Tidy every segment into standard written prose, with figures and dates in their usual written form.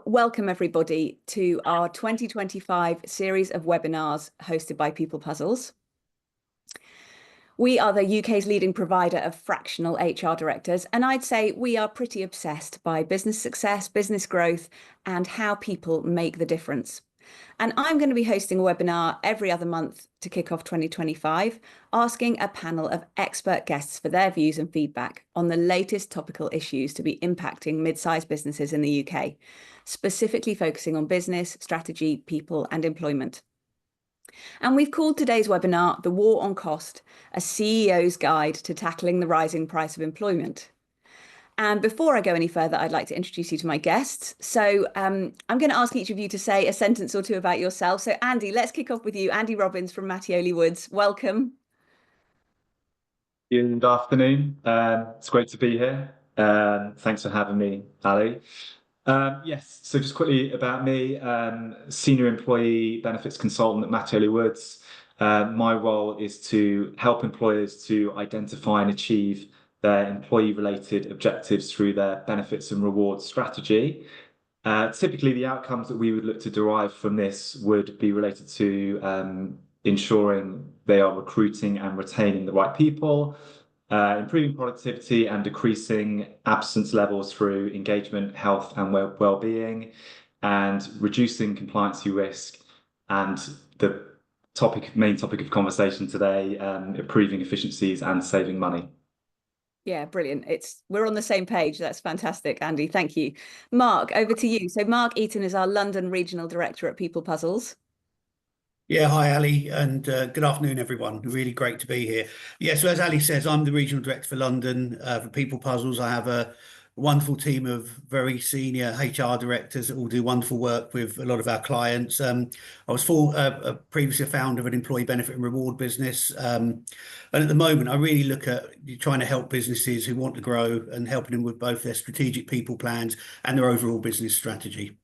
Welcome everybody to our 2025 series of webinars hosted by People Puzzles. We are the UK's leading provider of fractional HR directors, and I'd say we are pretty obsessed by business success, business growth, and how people make the difference. And I'm going to be hosting a webinar every other month to kick off 2025, asking a panel of expert guests for their views and feedback on the latest topical issues to be impacting mid-sized businesses in the UK, specifically focusing on business, strategy, people, and employment. And we've called today's webinar The War on Cost, a CEO's Guide to Tackling the Rising Price of Employment. And before I go any further, I'd like to introduce you to my guests. So I'm going to ask each of you to say a sentence or two about yourself. So Andy, let's kick off with you. Andy Robbins from Mattioli Woods. Welcome. Good afternoon. It's great to be here. Thanks for having me, Ali. Yes, so just quickly about me, senior employee benefits consultant at Mattioli Woods. My role is to help employers to identify and achieve their employee-related objectives through their benefits and rewards strategy. Typically, the outcomes that we would look to derive from this would be related to ensuring they are recruiting and retaining the right people, improving productivity and decreasing absence levels through engagement, health and well-being, and reducing compliancy risk, and the main topic of conversation today, improving efficiencies and saving money. Yeah, brilliant. We're on the same page. That's fantastic, Andy. Thank you. Mark, over to you. So Mark Eaton is our London Regional Director at People Puzzles. Yeah, hi Ali, and good afternoon everyone. Really great to be here. Yeah, so as Ali says, I'm the Regional Director for London for People Puzzles. I have a wonderful team of very senior HR directors that all do wonderful work with a lot of our clients. I was previously a founder of an employee benefit and reward business. And at the moment, I really look at trying to help businesses who want to grow and helping them with both their strategic people plans and their overall business strategy.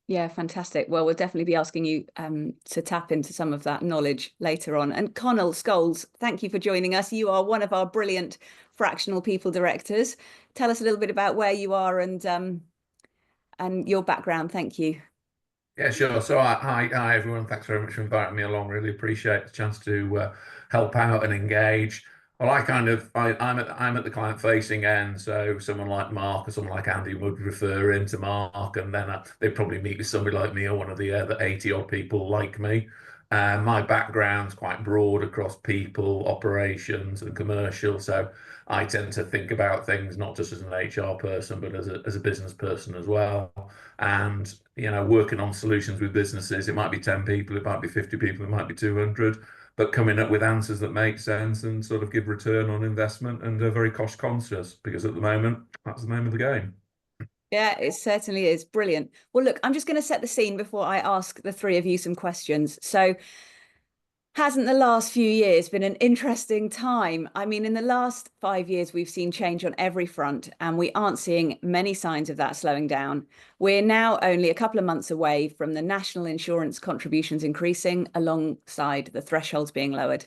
Yeah, fantastic. Well, we'll definitely be asking you to tap into some of that knowledge later on. And Connell Scholes, thank you for joining us. You are one of our brilliant fractional people directors. Tell us a little bit about where you are and your background. Thank you. Yeah, sure. So hi everyone. Thanks very much for inviting me along. Really appreciate the chance to help out and engage. Well, I'm at the client-facing end, so someone like Mark or someone like Andy would refer into Mark, and then they'd probably meet with somebody like me or one of the 80-odd people like me. My background's quite broad across people, operations, and commercial, so I tend to think about things not just as an HR person, but as a business person as well. And working on solutions with businesses, it might be 10 people, it might be 50 people, it might be 200. But coming up with answers that make sense and sort of give return on investment and are very cost conscious, because at the moment, that's the name of the game. Yeah, it certainly is. Brilliant. Well, look, I'm just going to set the scene before I ask the three of you some questions. So hasn't the last few years been an interesting time? I mean, in the last 5 years, we've seen change on every front, and we aren't seeing many signs of that slowing down. We're now only a couple of months away from the national insurance contributions increasing alongside the thresholds being lowered.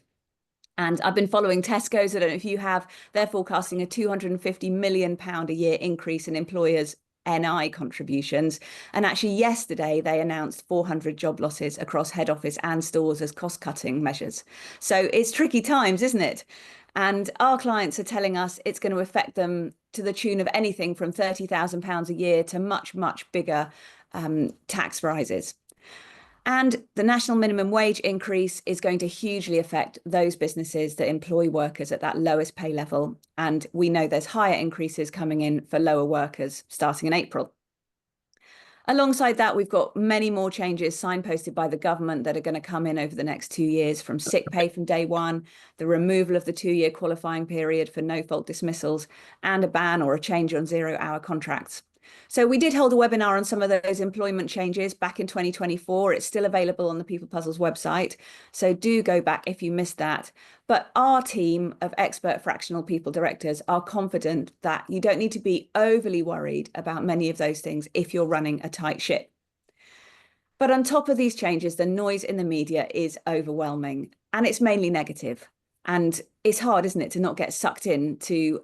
And I've been following Tesco's. I don't know if you have. They're forecasting a £250 million a year increase in employers' NI contributions. And actually yesterday they announced 400 job losses across head office and stores as cost-cutting measures. So it's tricky times, isn't it? And our clients are telling us it's going to affect them to the tune of anything from £30,000 a year to much, much bigger tax rises. And the national minimum wage increase is going to hugely affect those businesses that employ workers at that lowest pay level. And we know there's higher increases coming in for lower workers starting in April. Alongside that, we've got many more changes signposted by the government that are going to come in over the next 2 years, from sick pay from day one, the removal of the 2-year qualifying period for no-fault dismissals, and a ban or a change on zero-hour contracts. So we did hold a webinar on some of those employment changes back in 2024. It's still available on the People Puzzles website, so do go back if you missed that. But our team of expert fractional people directors are confident that you don't need to be overly worried about many of those things if you're running a tight ship. But on top of these changes, the noise in the media is overwhelming, and it's mainly negative. And it's hard, isn't it, to not get sucked into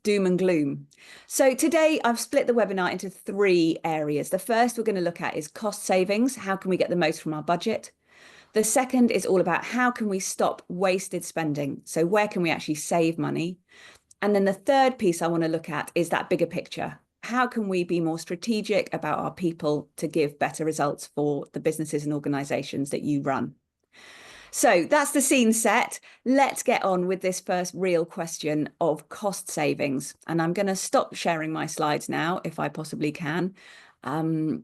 doom and gloom. So today I've split the webinar into 3 areas. The first we're going to look at is cost savings. How can we get the most from our budget? The second is all about how can we stop wasted spending? So where can we actually save money? And then the third piece I want to look at is that bigger picture. How can we be more strategic about our people to give better results for the businesses and organizations that you run? So that's the scene set. Let's get on with this first real question of cost savings. And I'm going to stop sharing my slides now, if I possibly can. Can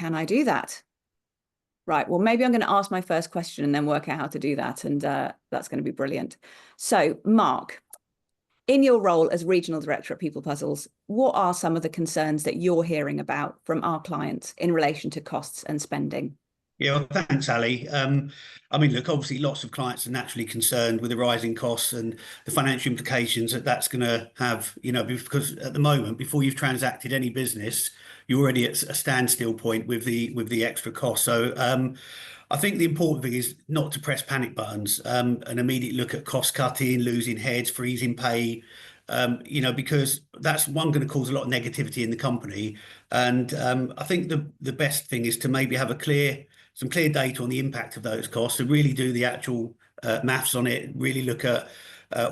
I do that? Right, well, maybe I'm going to ask my first question and then work out how to do that. And that's going to be brilliant. So, Mark, in your role as Regional Director at People Puzzles, what are some of the concerns that you're hearing about from our clients in relation to costs and spending? Yeah, well, thanks, Ali. I mean, look, obviously lots of clients are naturally concerned with the rising costs and the financial implications that that's going to have, because at the moment, before you've transacted any business, you're already at a standstill point with the extra cost. So I think the important thing is not to press panic buttons and immediately look at cost cutting, losing heads, freezing pay, because that's going to cause a lot of negativity in the company. And I think the best thing is to maybe have some clear data on the impact of those costs, to really do the actual maths on it, really look at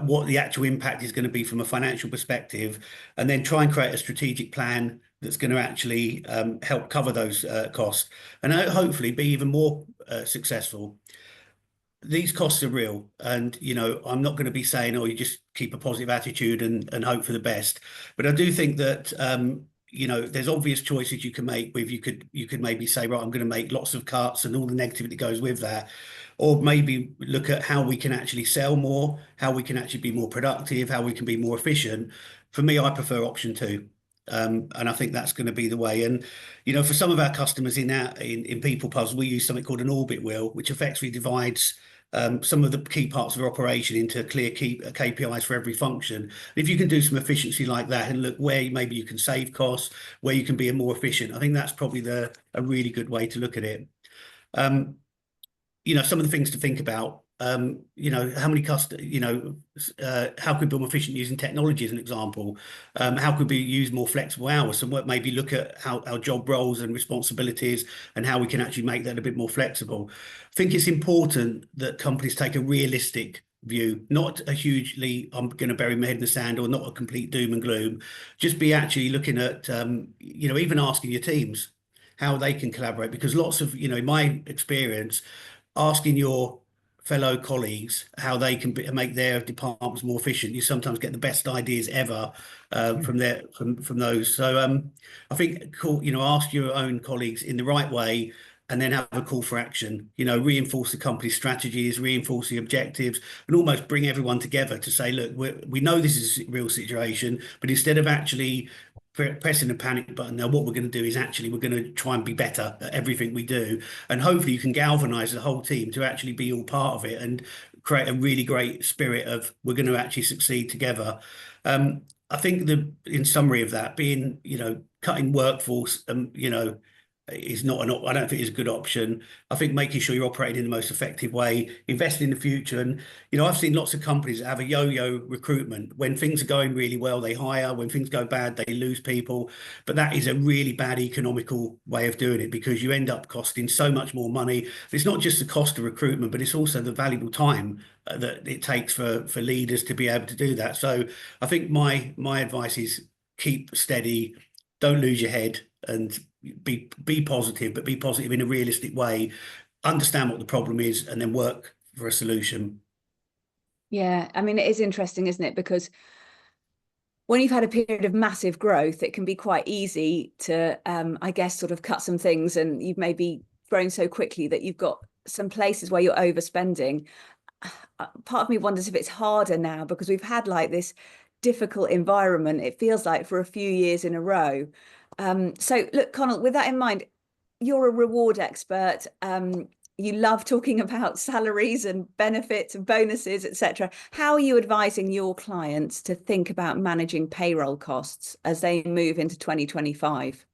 what the actual impact is going to be from a financial perspective, and then try and create a strategic plan that's going to actually help cover those costs and hopefully be even more successful. These costs are real, and I'm not going to be saying, oh, you just keep a positive attitude and hope for the best. But I do think that there's obvious choices you can make with you could maybe say, right, I'm going to make lots of cuts and all the negativity that goes with that, or maybe look at how we can actually sell more, how we can actually be more productive, how we can be more efficient. For me, I prefer option 2. And I think that's going to be the way. And for some of our customers in People Puzzle, we use something called an orbit wheel, which effectively divides some of the key parts of our operation into clear KPIs for every function. And if you can do some efficiency like that and look where maybe you can save costs, where you can be more efficient, I think that's probably a really good way to look at it. Some of the things to think about, how many how could we be more efficient using technology as an example? How could we use more flexible hours? And maybe look at how our job roles and responsibilities and how we can actually make that a bit more flexible. I think it's important that companies take a realistic view, not a hugely, I'm going to bury my head in the sand, or not a complete doom and gloom. Just be actually looking at, even asking your teams how they can collaborate, because lots of, in my experience, asking your fellow colleagues how they can make their departments more efficient, you sometimes get the best ideas ever from those. So I think ask your own colleagues in the right way, and then have a call for action. Reinforce the company's strategies, reinforce the objectives, and almost bring everyone together to say, look, we know this is a real situation, but instead of actually pressing the panic button, now what we're going to do is actually we're going to try and be better at everything we do, and hopefully you can galvanize the whole team to actually be all part of it and create a really great spirit of we're going to actually succeed together. I think in summary of that, being cutting workforce is not I don't think is a good option. I think making sure you're operating in the most effective way, investing in the future. And I've seen lots of companies that have a yo-yo recruitment. When things are going really well, they hire. When things go bad, they lose people. But that is a really bad economical way of doing it, because you end up costing so much more money. It's not just the cost of recruitment, but it's also the valuable time that it takes for leaders to be able to do that. So I think my advice is keep steady, don't lose your head, and be positive, but be positive in a realistic way. Understand what the problem is, and then work for a solution. Yeah, I mean, it is interesting, isn't it? Because when you've had a period of massive growth, it can be quite easy to, I guess, sort of cut some things, and you've maybe grown so quickly that you've got some places where you're overspending. Part of me wonders if it's harder now, because we've had like this difficult environment, it feels like, for a few years in a row. So look, Connell, with that in mind, you're a reward expert. You love talking about salaries and benefits and bonuses, etc. How are you advising your clients to think about managing payroll costs as they move into 2025?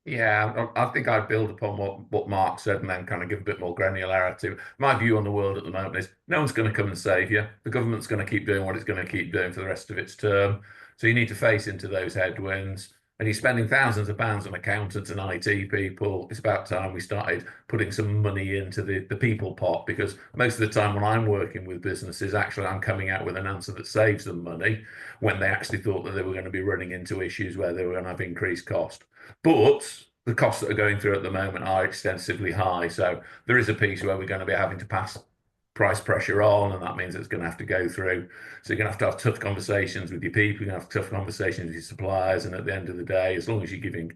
Yeah, I think I'd build upon what Mark said and then kind of give a bit more granularity. My view on the world at the moment is no one's going to come and save you. The government's going to keep doing what it's going to keep doing for the rest of its term. So you need to face into those headwinds. And you're spending thousands of pounds on accountants and IT people. It's about time we started putting some money into the people pot, because most of the time when I'm working with businesses, actually I'm coming out with an answer that saves them money when they actually thought that they were going to be running into issues where they were going to have increased cost. But the costs that are going through at the moment are extensively high. So there is a piece where we're going to be having to pass price pressure on, and that means it's going to have to go through. So you're going to have tough conversations with your people, you're going to have tough conversations with your suppliers, and at the end of the day, as long as you're giving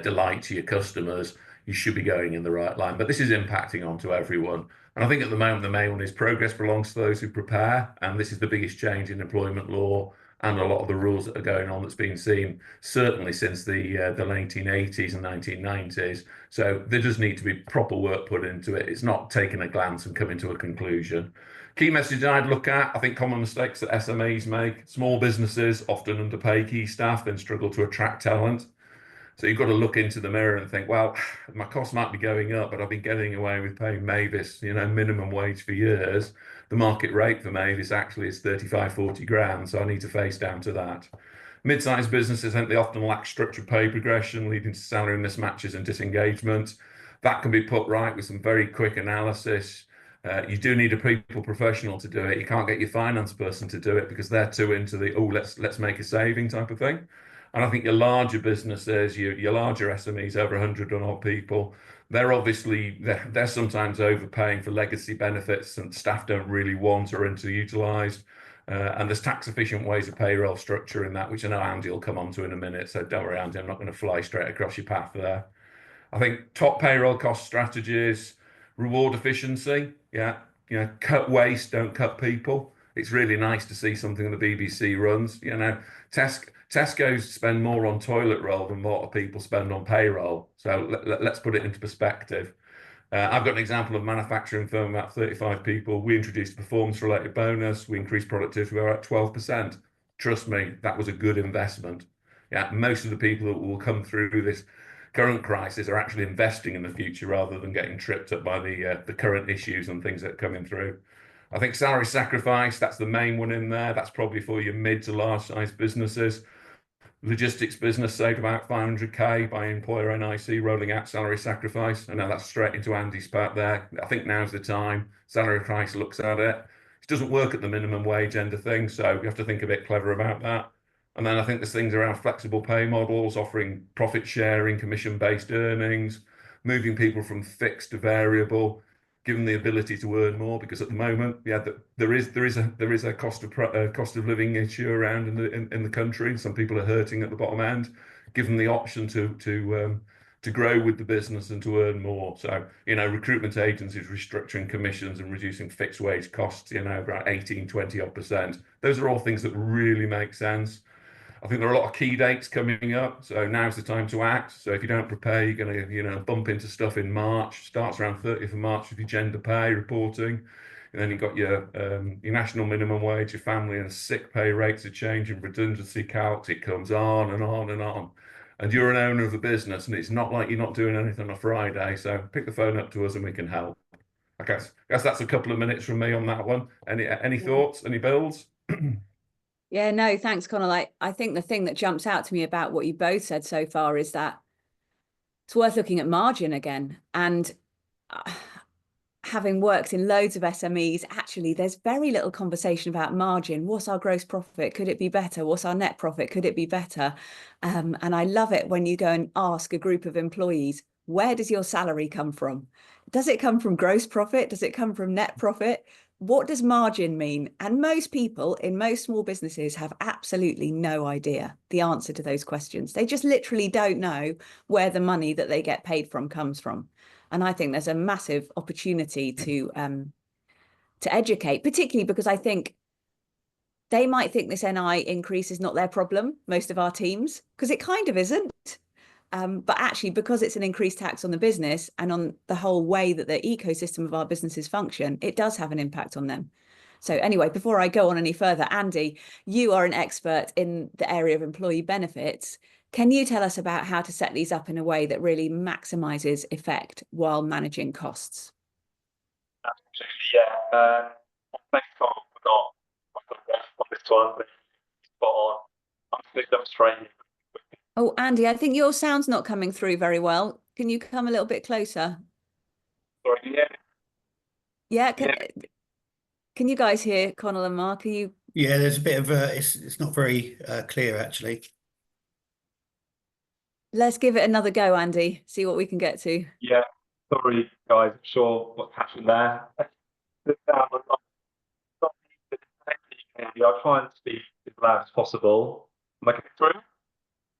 delight to your customers, you should be going in the right line. But this is impacting onto everyone. And I think at the moment, the main one is progress belongs to those who prepare. And this is the biggest change in employment law and a lot of the rules that are going on that's been seen certainly since the 1980s and 1990s. So there does need to be proper work put into it. It's not taking a glance and coming to a conclusion. Key message I'd look at, I think common mistakes that SMEs make. Small businesses often underpay key staff, then struggle to attract talent. So you've got to look into the mirror and think, well, my costs might be going up, but I've been getting away with paying Mavis, minimum wage for years. The market rate for Mavis actually is 35, 40 grand. So I need to face down to that. Mid-sized businesses, I think they often lack structured pay progression, leading to salary mismatches and disengagement. That can be put right with some very quick analysis. You do need a people professional to do it. You can't get your finance person to do it because they're too into the, let's make a saving type of thing. And I think your larger businesses, your larger SMEs over 100 and odd people, they're sometimes overpaying for legacy benefits and staff don't really want or underutilized. And there's tax efficient ways of payroll structure in that, which I know Andy will come on to in a minute. So don't worry, Andy, I'm not going to fly straight across your path there. I think top payroll cost strategies, reward efficiency. Yeah, cut waste, don't cut people. It's really nice to see something the BBC runs. Tesco's spend more on toilet roll than what people spend on payroll. So let's put it into perspective. I've got an example of a manufacturing firm, about 35 people. We introduced a performance-related bonus. We increased productivity by about 12%. Trust me, that was a good investment. Yeah, most of the people that will come through this current crisis are actually investing in the future rather than getting tripped up by the current issues and things that are coming through. I think salary sacrifice, that's the main one in there. That's probably for your mid to large size businesses. Logistics business saved about 500k by employer NIC rolling out salary sacrifice. And now that's straight into Andy's part there. I think now's the time. Salary sacrifice looks at it. It doesn't work at the minimum wage end of things, so you have to think a bit clever about that. And then I think there's things around flexible pay models, offering profit sharing, commission-based earnings, moving people from fixed to variable, give them the ability to earn more, because at the moment, there is a cost of living issue around in the country. Some people are hurting at the bottom end. Give them the option to grow with the business and to earn more. So recruitment agencies restructuring commissions and reducing fixed wage costs, about 18-20%. Those are all things that really make sense. I think there are a lot of key dates coming up, so now's the time to act. So if you don't prepare, you're going to, bump into stuff in March. Starts around 30th of March with your gender pay reporting, and then you've got your national minimum wage, your family and sick pay rates are changing, redundancy calcs. It comes on and on and on. And you're an owner of a business, and it's not like you're not doing anything on a Friday. So pick the phone up to us, and we can help. I guess that's a couple of minutes from me on that one. Any thoughts? Any builds? Yeah, no, thanks, Conor. I think the thing that jumps out to me about what you both said so far is that it's worth looking at margin again. And having worked in loads of SMEs, actually, there's very little conversation about margin. What's our gross profit? Could it be better? What's our net profit? Could it be better? And I love it when you go and ask a group of employees, where does your salary come from? Does it come from gross profit? Does it come from net profit? What does margin mean? And most people in most small businesses have absolutely no idea the answer to those questions. They just literally don't know where the money that they get paid from comes from. And I think there's a massive opportunity to educate, particularly because I think they might think this NI increase is not their problem, most of our teams, because it kind of isn't. But actually, because it's an increased tax on the business and on the whole way that the ecosystem of our businesses function, it does have an impact on them. So anyway, before I go on any further, Andy, you are an expert in the area of employee benefits. Can you tell us about how to set these up in a way that really maximizes effect while managing costs? Absolutely, yeah. Thanks, Carl. I've got on this one, but spot on. I'm going to demonstrate. Oh, Andy, I think your sound's not coming through very well. Can you come a little bit closer? Sorry, can you hear me? Yeah, Yeah. can you guys hear Connell and Mark? Are you? Yeah, there's a bit of it's not very clear actually. Let's give it another go, Andy. See what we can get to. Yeah, sorry, guys. I'm sure what's happened there. I'll try and speak as loud as possible. Am I coming through?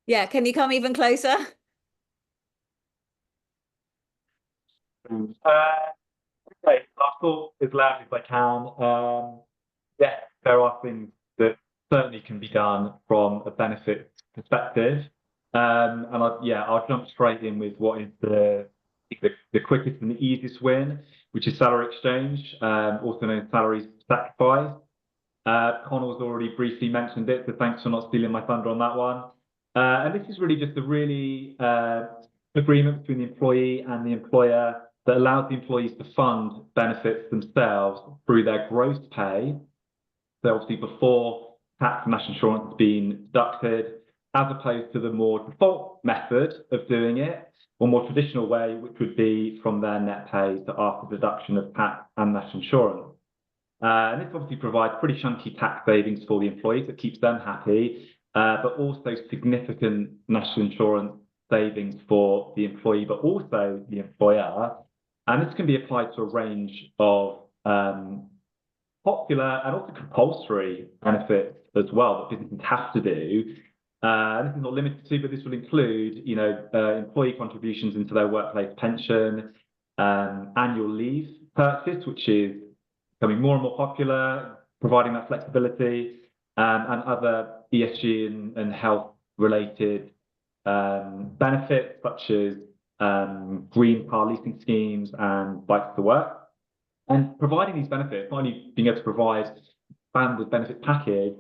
Yeah, can you come even closer? Okay, I'll talk as loud as I can. Yeah, there are things that certainly can be done from a benefit perspective. I'll jump straight in with what is the quickest and the easiest win, which is salary exchange, also known as salary sacrifice. Connell's already briefly mentioned it, so thanks for not stealing my thunder on that one. And this is really just a really agreement between the employee and the employer that allows the employees to fund benefits themselves through their gross pay. So obviously before tax and national insurance has been deducted, as opposed to the more default method of doing it, or more traditional way, which would be from their net pay to after deduction of tax and national insurance. And this obviously provides pretty chunky tax savings for the employees. It keeps them happy, but also significant national insurance savings for the employee, but also the employer. And this can be applied to a range of popular and also compulsory benefits as well that businesses have to do. This is not limited to, but this will include, employee contributions into their workplace pension, annual leave purchase, which is becoming more and more popular, providing that flexibility, and other ESG and health related benefits such as green car leasing schemes and bikes to work. And providing these benefits, not only being able to provide expanded benefit package,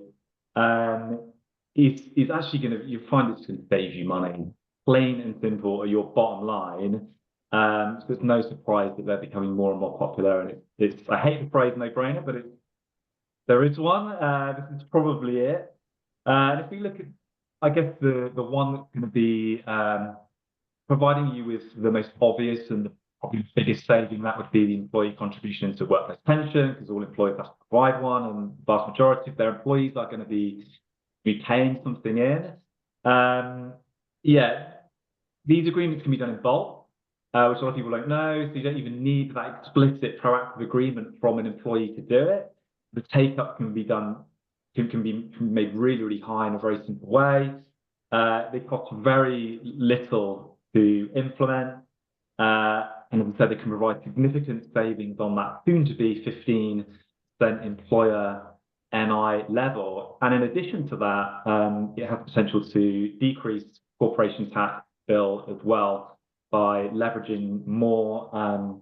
is actually you find it's going to save you money, plain and simple, at your bottom line. So it's no surprise that they're becoming more and more popular. And it's I hate the phrase no-brainer, but there is one. This is probably it. And if we look at, I guess, the one that's going to be providing you with the most obvious and probably the biggest saving, that would be the employee contribution into workplace pension, because all employers have to provide one, and the vast majority of their employees are going to be paying something in. These agreements can be done in bulk, which a lot of people don't know, so you don't even need that explicit proactive agreement from an employee to do it. The take-up can be done, can be made really, really high in a very simple way. They cost very little to implement. And as I said, they can provide significant savings on that soon-to-be 15% employer NI level. And in addition to that, it has the potential to decrease corporation tax bill as well by leveraging more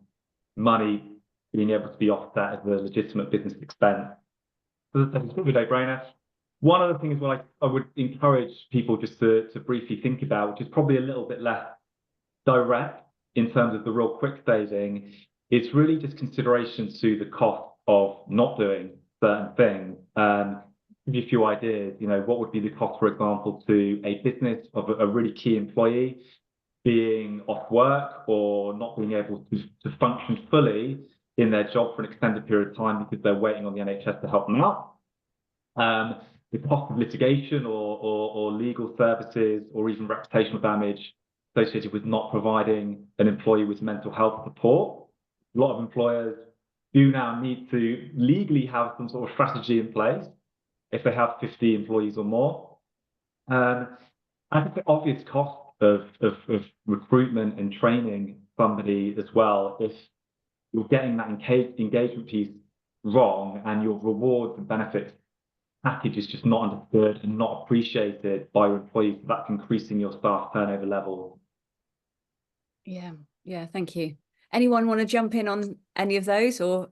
money being able to be offset as a legitimate business expense. So that's a no-brainer. One other thing as well, I would encourage people just to briefly think about, which is probably a little bit less direct in terms of the real quick saving, it's really just consideration to the cost of not doing certain things. Give you a few ideas, what would be the cost, for example, to a business of a really key employee being off work or not being able to function fully in their job for an extended period of time because they're waiting on the NHS to help them out. The cost of litigation or legal services or even reputational damage associated with not providing an employee with mental health support. A lot of employers do now need to legally have some sort of strategy in place if they have 50 employees or more. I think the obvious cost of recruitment and training somebody as well, if you're getting that engagement piece wrong and your rewards and benefits package is just not understood and not appreciated by your employees, that's increasing your staff turnover level. Yeah, thank you. Anyone want to jump in on any of those, or?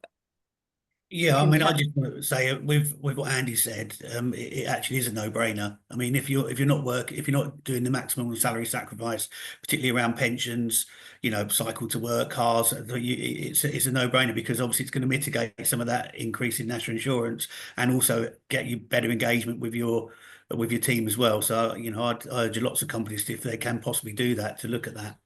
Yeah, I mean, I just want to say with what Andy said, it actually is a no-brainer. I mean, if you're not doing the maximum salary sacrifice, particularly around pensions, cycle to work, cars, it's a no-brainer because obviously it's going to mitigate some of that increase in national insurance and also get you better engagement with your team as well. So, I'd urge lots of companies if they can possibly do that to look at that.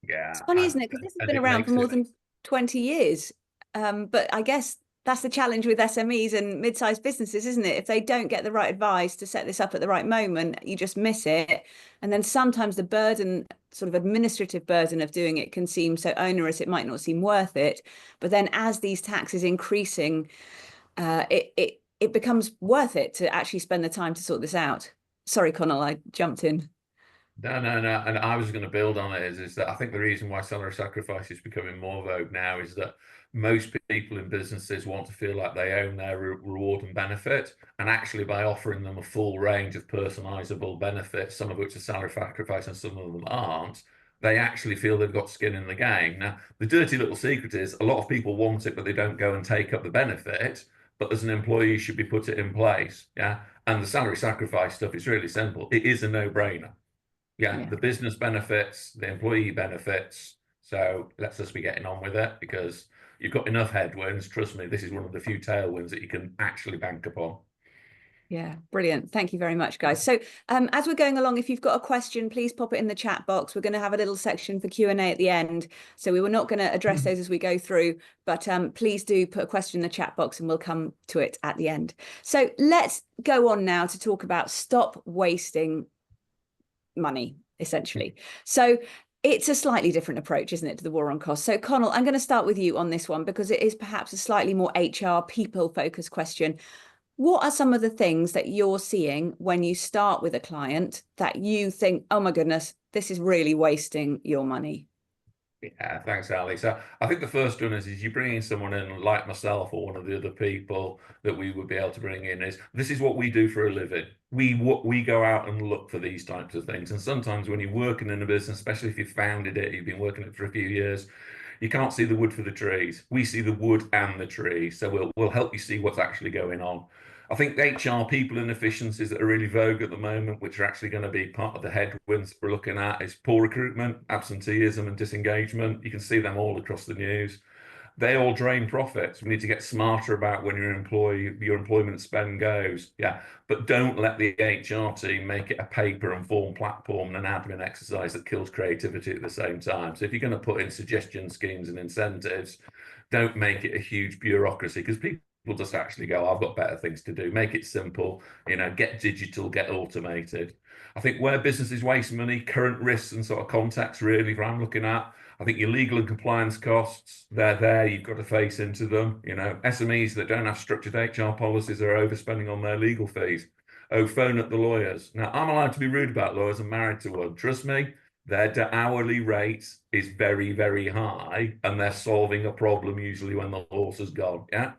It's Yeah, funny, isn't it? Because this has and been it around for makes more it. than 20 years. But I guess that's the challenge with SMEs and mid-sized businesses, isn't it? If they don't get the right advice to set this up at the right moment, you just miss it. And then sometimes the burden, sort of administrative burden of doing it can seem so onerous, it might not seem worth it. But then as these taxes increasing, it becomes worth it to actually spend the time to sort this out. Sorry, Connell, I jumped in. No, no, no. And I was going to build on it is that I think the reason why salary sacrifice is becoming more vogue now is that most people in businesses want to feel like they own their reward and benefit. And actually, by offering them a full range of personalizable benefits, some of which are salary sacrifice and some of them aren't, they actually feel they've got skin in the game. Now, the dirty little secret is a lot of people want it, but they don't go and take up the benefit. But as an employee, you should be put it in place. Yeah. And the salary sacrifice stuff is really simple. It is a no-brainer. Yeah, the business benefits, the employee benefits. So let's just be getting on with it because you've got enough headwinds. Trust me, this is one of the few tailwinds that you can actually bank upon. Yeah, brilliant. Thank you very much, guys. So as we're going along, if you've got a question, please pop it in the chat box. We're going to have a little section for Q&A at the end. So we were not going to address those as we go through, but please do put a question in the chat box and we'll come to it at the end. So let's go on now to talk about stop wasting money, essentially. So it's a slightly different approach, isn't it, to the war on costs? So Connell, I'm going to start with you on this one because it is perhaps a slightly more HR people focused question. What are some of the things that you're seeing when you start with a client that you think, oh my goodness, this is really wasting your money? Yeah, thanks, Ali. So I think the first one is you bringing someone in like myself or one of the other people that we would be able to bring in is this is what we do for a living. We go out and look for these types of things. And sometimes when you're working in a business, especially if you've founded it, you've been working it for a few years, you can't see the wood for the trees. We see the wood and the trees. So we'll help you see what's actually going on. I think HR people inefficiencies that are really vogue at the moment, which are actually going to be part of the headwinds we're looking at, is poor recruitment, absenteeism, and disengagement. You can see them all across the news. They all drain profits. We need to get smarter about when your employment spend goes. Yeah, but don't let the HR team make it a paper and form platform and an admin exercise that kills creativity at the same time. So if you're going to put in suggestion schemes and incentives, don't make it a huge bureaucracy because people will just actually go, I've got better things to do. Make it simple, get digital, get automated. I think where businesses waste money, current risks and sort of context really, if I'm looking at, I think your legal and compliance costs, they're there, you've got to face into them. SMEs that don't have structured HR policies are overspending on their legal fees. Oh, phone up the lawyers. Now, I'm allowed to be rude about lawyers. I'm married to one. Trust me, their hourly rate is very, very high, and they're solving a problem usually when the horse has gone. Yeah.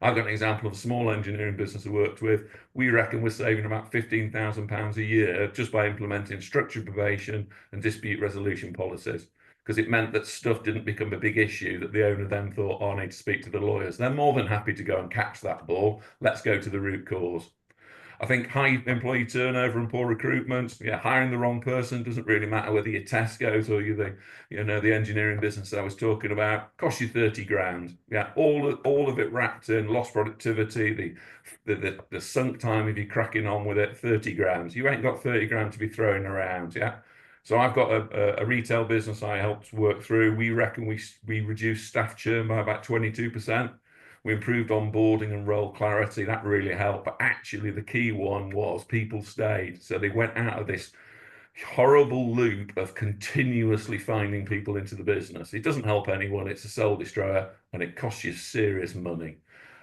I've got an example of a small engineering business I worked with. We reckon we're saving about £15,000 a year just by implementing structured probation and dispute resolution policies, because it meant that stuff didn't become a big issue that the owner then thought, oh, I need to speak to the lawyers. They're more than happy to go and catch that ball. Let's go to the root cause. I think high employee turnover and poor recruitment. Yeah, hiring the wrong person doesn't really matter whether you're Tesco's or you're the engineering business I was talking about. Costs you 30 grand. Yeah, all of it wrapped in lost productivity, the sunk time if you're cracking on with it, 30 grand. You ain't got 30 grand to be throwing around. Yeah. So I've got a retail business I helped work through. We reckon we reduced staff churn by about 22%. We improved onboarding and role clarity. That really helped. But actually, the key one was people stayed. So they went out of this horrible loop of continuously finding people into the business. It doesn't help anyone. It's a soul destroyer, and it costs you serious money.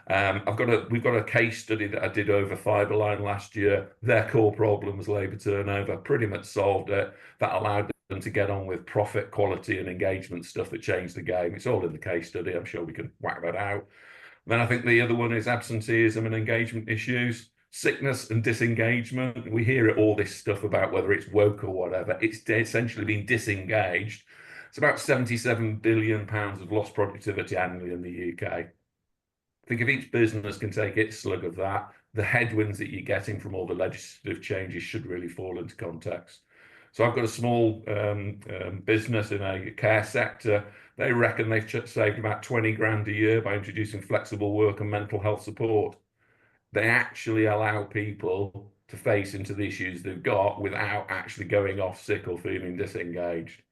We've got a case study that I did over Fiberline last year. Their core problem was labour turnover. Pretty much solved it. That allowed them to get on with profit, quality, and engagement stuff that changed the game. It's all in the case study. I'm sure we can whack that out. Then I think the other one is absenteeism and engagement issues, sickness and disengagement. We hear all this stuff about whether it's woke or whatever. It's essentially been disengaged. It's about £77 billion of lost productivity annually in the UK. I think if each business can take its slug of that, the headwinds that you're getting from all the legislative changes should really fall into context. So I've got a small business in a care sector. They reckon they've saved about 20 grand a year by introducing flexible work and mental health support. They actually allow people to face into the issues they've got without actually going off sick or feeling disengaged.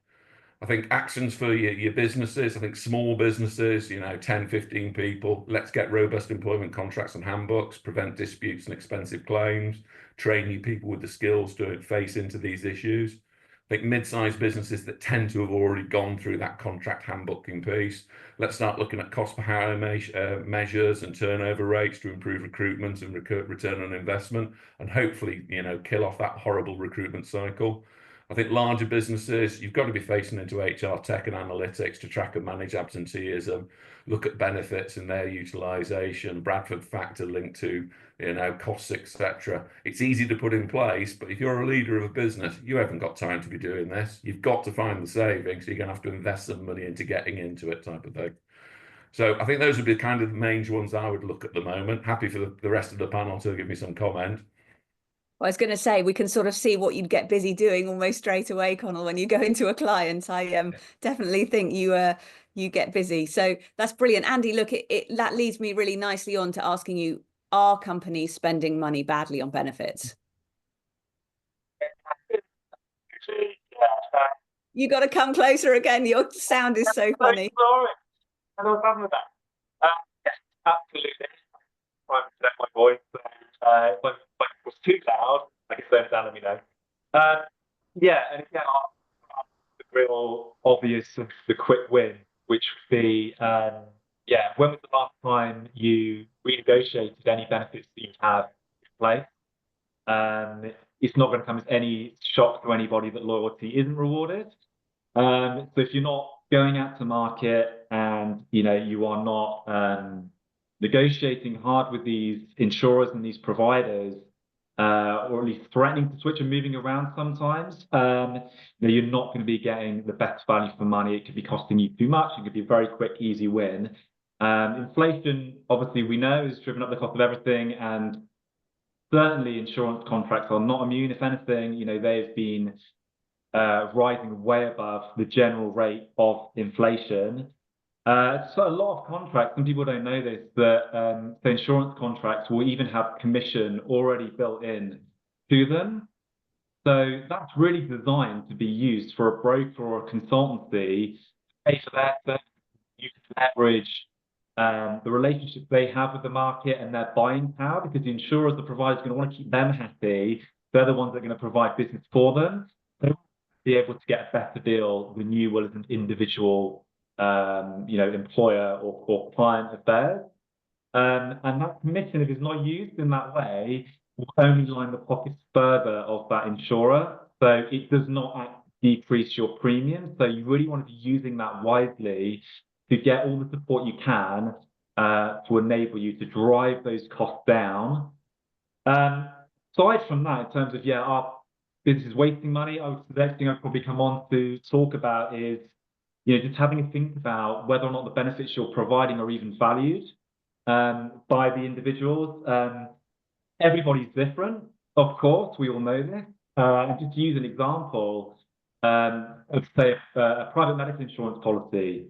I think actions for your businesses, I think small businesses, 10, 15 people, let's get robust employment contracts and handbooks, prevent disputes and expensive claims, train your people with the skills to face into these issues. I think mid-sized businesses that tend to have already gone through that contract handbooking piece, let's start looking at cost per hire measures and turnover rates to improve recruitment and return on investment, and hopefully, kill off that horrible recruitment cycle. I think larger businesses, you've got to be facing into HR tech and analytics to track and manage absenteeism, look at benefits and their utilisation, Bradford factor linked to, costs, etc. It's easy to put in place, but if you're a leader of a business, you haven't got time to be doing this. You've got to find the savings, so you're going to have to invest some money into getting into it, type of thing. So I think those would be kind of the main ones I would look at the moment. Happy for the rest of the panel to give me some comment. I was going to say, we can sort of see what you'd get busy doing almost straight away, Connell, when you go into a client. I definitely think you get busy. So that's brilliant. Andy, look, that leads me really nicely on to asking you, are companies spending money badly on benefits? You got to come closer again. Your sound is so funny. Sorry. I don't have that. Yes, absolutely. Trying to protect my voice. If it was too loud, I can turn it down, let me know. Yeah, and again, the real obvious, the quick win, which would be, when was the last time you renegotiated any benefits that you have in place? It's not going to come as any shock to anybody that loyalty isn't rewarded. So if you're not going out to market and you are not negotiating hard with these insurers and these providers, or at least threatening to switch and moving around sometimes, you're not going to be getting the best value for money. It could be costing you too much. It could be a very quick, easy win. Inflation, obviously, we know has driven up the cost of everything, and certainly insurance contracts are not immune. If anything, they've been rising way above the general rate of inflation. So a lot of contracts, some people don't know this, that the insurance contracts will even have commission already built in to them. So that's really designed to be used for a broker or a consultancy to pay for their services. You can leverage the relationship they have with the market and their buying power, because the insurers, the providers, are going to want to keep them happy. They're the ones that are going to provide business for them. They will be able to get a better deal than you will as an individual employer or client of theirs. And that commission, if it's not used in that way, will only line the pockets further of that insurer. So it does not decrease your premium. So you really want to be using that wisely to get all the support you can to enable you to drive those costs down. Aside from that, in terms of, our business is wasting money, the next thing I'd probably come on to talk about is just having a think about whether or not the benefits you're providing are even valued by the individuals. Everybody's different, of course, we all know this. And just to use an example, of say a private medical insurance policy,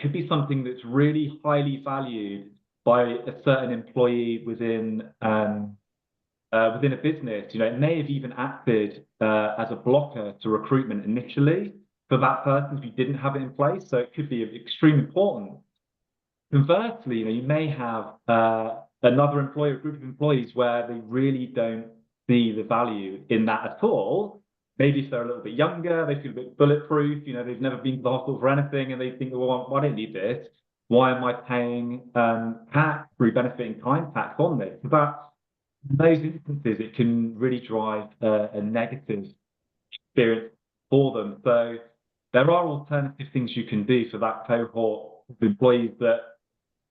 could be something that's really highly valued by a certain employee within a business. It may have even acted as a blocker to recruitment initially for that person if you didn't have it in place. So it could be of extreme importance. Conversely, you may have another employer, group of employees where they really don't see the value in that at all. Maybe if they're a little bit younger, they feel a bit bulletproof, they've never been to the hospital for anything, and they think, well, I don't need this. Why am I paying tax through benefiting time tax on this? But in those instances, it can really drive a negative experience for them. So there are alternative things you can do for that cohort of employees that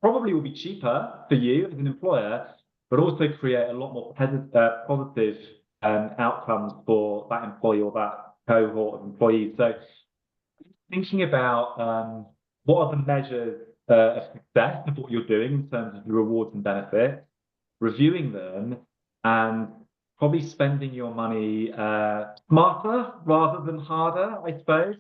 probably will be cheaper for you as an employer, but also create a lot more positive outcomes for that employee or that cohort of employees. So thinking about what are the measures a success of what you're doing in terms of your rewards and benefits, reviewing them, and probably spending your money smarter rather than harder, I suppose.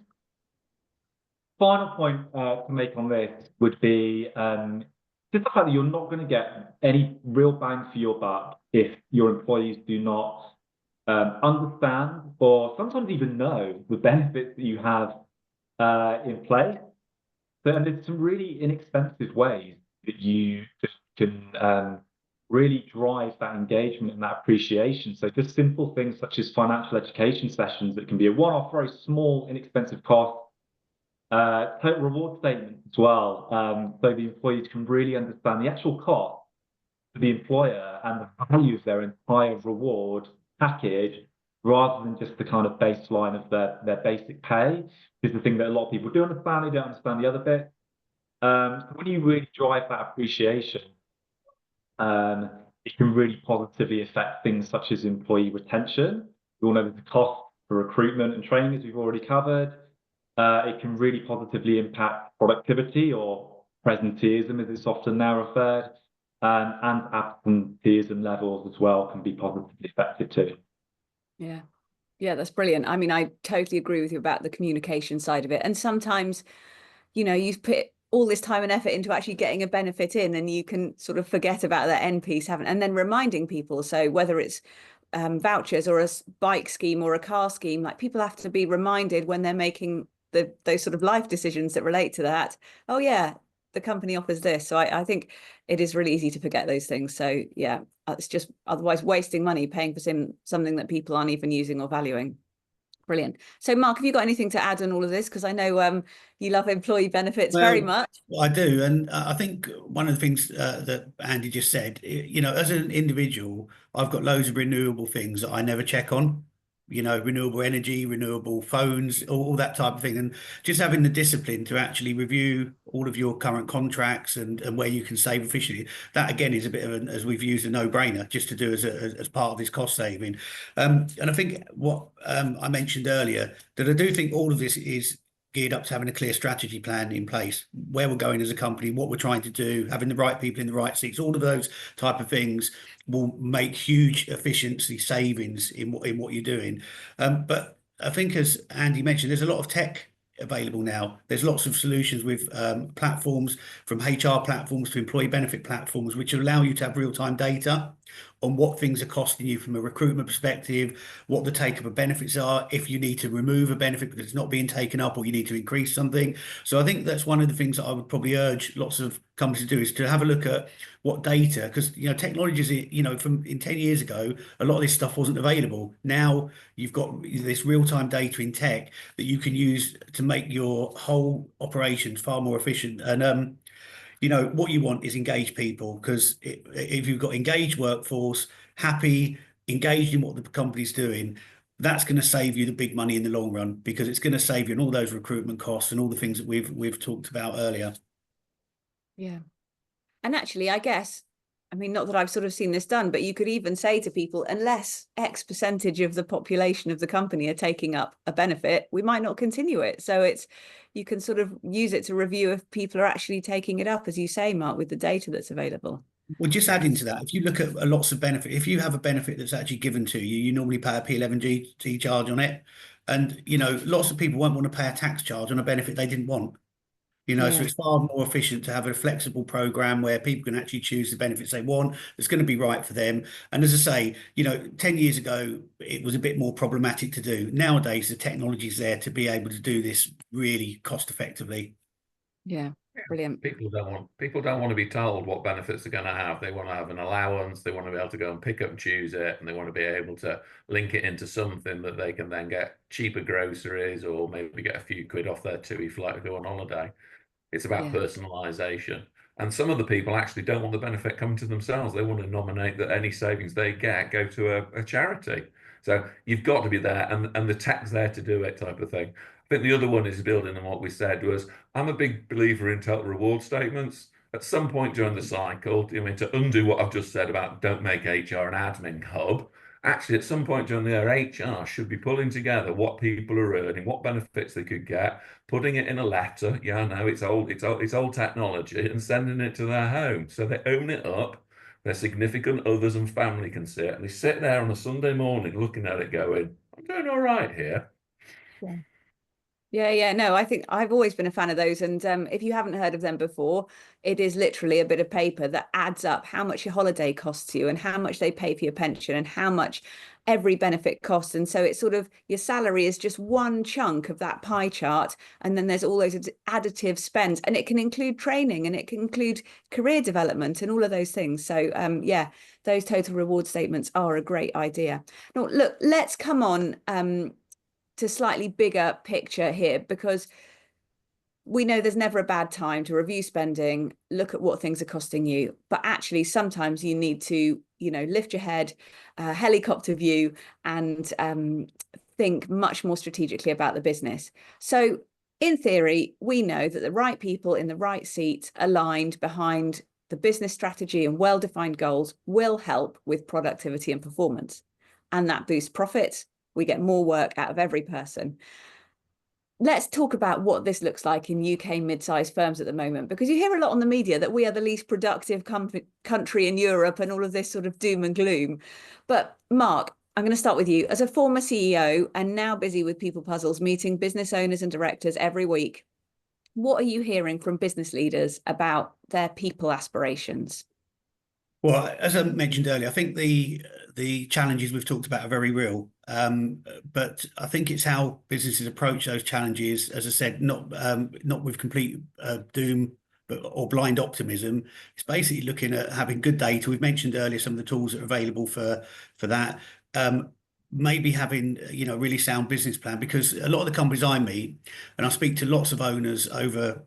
Final point to make on this would be just the fact that you're not going to get any real bang for your buck if your employees do not understand or sometimes even know the benefits that you have in place. And there's some really inexpensive ways that you just can really drive that engagement and that appreciation. So just simple things such as financial education sessions that can be a one-off, very small, inexpensive cost. Total reward statements as well, so the employees can really understand the actual cost to the employer and the value of their entire reward package, rather than just the kind of baseline of their basic pay, is the thing that a lot of people do understand. They don't understand the other bit. So when you really drive that appreciation, it can really positively affect things such as employee retention. We all know that the cost for recruitment and training, as we've already covered. It can really positively impact productivity, or presenteeism as it's often now referred, and absenteeism levels as well can be positively affected too. Yeah, that's brilliant. I mean, I totally agree with you about the communication side of it. And sometimes, you've put all this time and effort into actually getting a benefit in, and you can sort of forget about that end piece, and then reminding people. So whether it's vouchers or a bike scheme or a car scheme, like, people have to be reminded when they're making those sort of life decisions that relate to that. Oh yeah, the company offers this. So I think it is really easy to forget those things. So yeah, it's just otherwise wasting money paying for something that people aren't even using or valuing. Brilliant. So Mark, have you got anything to add on all of this? Because I know you love employee benefits very much. I do. And I think one of the things that Andy just said, as an individual, I've got loads of renewable things that I never check on. Renewable energy, renewable phones, all that type of thing. And just having the discipline to actually review all of your current contracts and where you can save efficiently. That, again, is a bit of as we've used, a no-brainer just to do as part of this cost saving. And I think what I mentioned earlier, that I do think all of this is geared up to having a clear strategy plan in place, where we're going as a company, what we're trying to do, having the right people in the right seats, all of those type of things will make huge efficiency savings in what you're doing. But I think, as Andy mentioned, there's a lot of tech available now. There's lots of solutions with platforms, from HR platforms to employee benefit platforms, which allow you to have real-time data on what things are costing you from a recruitment perspective, what the take-up of benefits are, if you need to remove a benefit because it's not being taken up, or you need to increase something. So I think that's one of the things that I would probably urge lots of companies to do, is to have a look at what data, because technologies, from 10 years ago, a lot of this stuff wasn't available. Now you've got this real-time data in tech that you can use to make your whole operations far more efficient. And what you want is engaged people, because if you've got engaged workforce, happy, engaged in what the company's doing, that's going to save you the big money in the long run, because it's going to save you on all those recruitment costs and all the things that we've talked about earlier. Yeah. And actually, I guess, I mean, not that I've sort of seen this done, but you could even say to people, unless X percentage of the population of the company are taking up a benefit, we might not continue it. So you can sort of use it to review if people are actually taking it up, as you say, Mark, with the data that's available. Well, just adding to that, if you look at lots of benefit, if you have a benefit that's actually given to you, you normally pay a P11G charge on it. And, lots of people won't want to pay a tax charge on a benefit they didn't want. So it's far more efficient to have a flexible program where people can actually choose the benefits they want. It's going to be right for them. And as I say, 10 years ago, it was a bit more problematic to do. Nowadays, the technology is there to be able to do this really cost effectively. Yeah, brilliant. People don't want to be told what benefits they're going to have. They want to have an allowance. They want to be able to go and pick up and choose it, and they want to be able to link it into something that they can then get cheaper groceries, or maybe get a few quid off their TUI flight to go on holiday. It's about personalization. And some of the people actually don't want the benefit coming to themselves. They want to nominate that any savings they get go to a charity. So you've got to be there, and the tech's there to do it, type of thing. I think the other one is building on what we said. Was I'm a big believer in total reward statements. At some point during the cycle, to undo what I've just said about don't make HR an admin hub, actually at some point during the year, HR should be pulling together what people are earning, what benefits they could get, putting it in a letter. Yeah, I know it's old technology, and sending it to their home so they own it up. Their significant others and family can see it, and they sit there on a Sunday morning looking at it, going, "I'm doing all right here." Yeah. Yeah, no, I think I've always been a fan of those. And if you haven't heard of them before, it is literally a bit of paper that adds up how much your holiday costs you and how much they pay for your pension and how much every benefit costs. And so it's sort of your salary is just one chunk of that pie chart. And then there's all those additive spends, and it can include training and it can include career development and all of those things. So yeah, those total reward statements are a great idea. Now, look, let's come on to slightly bigger picture here, because we know there's never a bad time to review spending, look at what things are costing you, but actually sometimes you need to, lift your head, helicopter view, and think much more strategically about the business. So in theory, we know that the right people in the right seats aligned behind the business strategy and well-defined goals will help with productivity and performance, and that boosts profits. We get more work out of every person. Let's talk about what this looks like in UK mid-sized firms at the moment, because you hear a lot on the media that we are the least productive country in Europe and all of this sort of doom and gloom. But Mark, I'm going to start with you. As a former CEO and now busy with People Puzzles, meeting business owners and directors every week, what are you hearing from business leaders about their people aspirations? Well, as I mentioned earlier, I think the challenges we've talked about are very real. But I think it's how businesses approach those challenges, as I said, not with complete doom or blind optimism. It's basically looking at having good data. We've mentioned earlier some of the tools that are available for that. Maybe having really sound business plan, because a lot of the companies I meet, and I speak to lots of owners over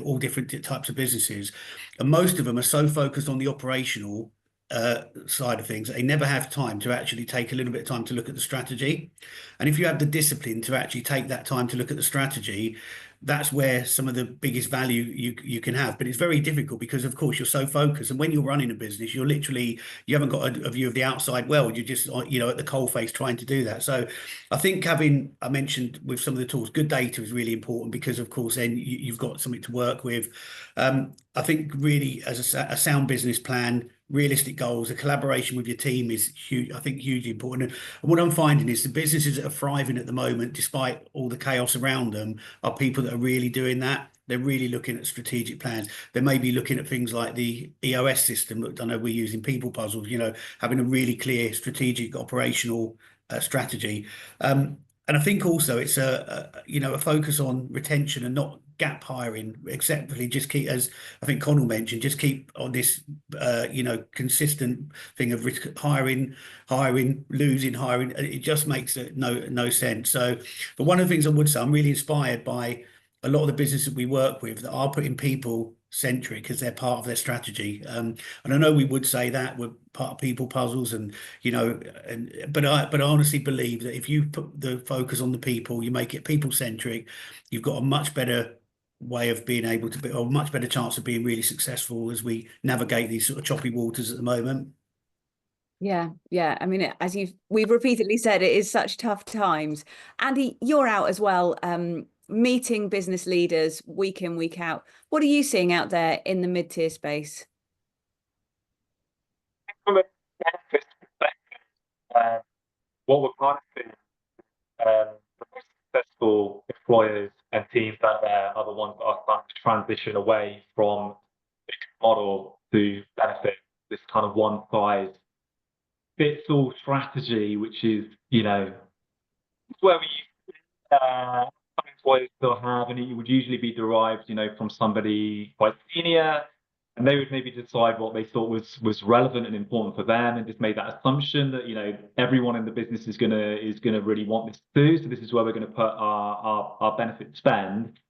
all different types of businesses, and most of them are so focused on the operational side of things, they never have time to actually take a little bit of time to look at the strategy. And if you have the discipline to actually take that time to look at the strategy, that's where some of the biggest value you can have. But it's very difficult because, of course, you're so focused, and when you're running a business, you haven't got a view of the outside world. You're just at the coalface trying to do that. So I think I mentioned with some of the tools, good data is really important, because of course then you've got something to work with. I think really as a sound business plan, realistic goals, a collaboration with your team is huge. I think hugely important. And what I'm finding is the businesses that are thriving at the moment, despite all the chaos around them, are people that are really doing that. They're really looking at strategic plans. They may be looking at things like the EOS system that I know we're using, People Puzzles, having a really clear strategic operational strategy. And I think also it's a focus on retention and not gap hiring, exceptionally just keep, as I think Connell mentioned, just keep on this consistent thing of hiring, losing, hiring. It just makes no sense. So, but one of the things I would say, I'm really inspired by a lot of the businesses that we work with that are putting people centric as they're part of their strategy. And I know we would say that we're part of People Puzzles, but I honestly believe that if you put the focus on the people, you make it people centric, you've got a much better way of being able to be, or much better chance of being really successful as we navigate these sort of choppy waters at the moment. Yeah. I mean, we've repeatedly said, it is such tough times. Andy, you're out as well, meeting business leaders week in, week out. What are you seeing out there in the mid-tier space? From a benefits perspective, what we're kind of seeing, the most successful employers and teams out there are the ones that are starting to transition away from this model to benefit this kind of one size fits all strategy, which is, where we some employers still have, and it would usually be derived, from somebody quite senior, and they would maybe decide what they thought was relevant and important for them, and just made that assumption that everyone in the business is gonna really want this too. So this is where we're going to put our benefit spend.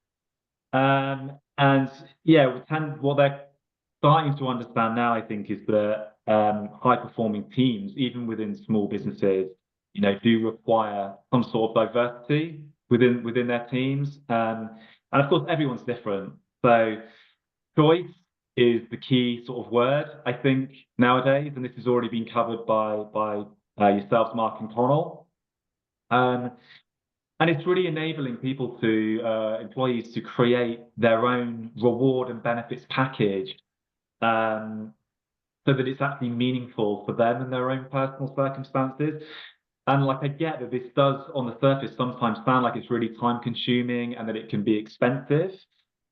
And yeah, what they're starting to understand now, I think, is that high performing teams, even within small businesses, do require some sort of diversity within their teams. And of course, everyone's different. So choice is the key sort of word, I think, nowadays, and this has already been covered by yourselves, Mark and Connell. And it's really enabling people to, employees to create their own reward and benefits package, so that it's actually meaningful for them and their own personal circumstances. And like, I get that this does on the surface sometimes sound like it's really time consuming and that it can be expensive.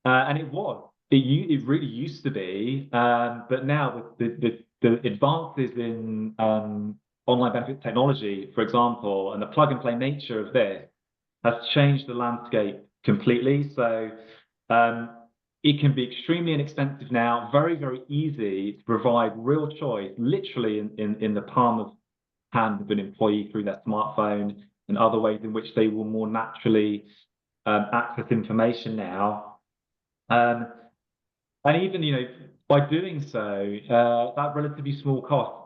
And it was. It really used to be. But now with the advances in online benefit technology, for example, and the plug and play nature of this has changed the landscape completely. So it can be extremely inexpensive now, very, very easy to provide real choice, literally in the palm of hand of an employee through their smartphone and other ways in which they will more naturally access information now. And even, by doing so, that relatively small cost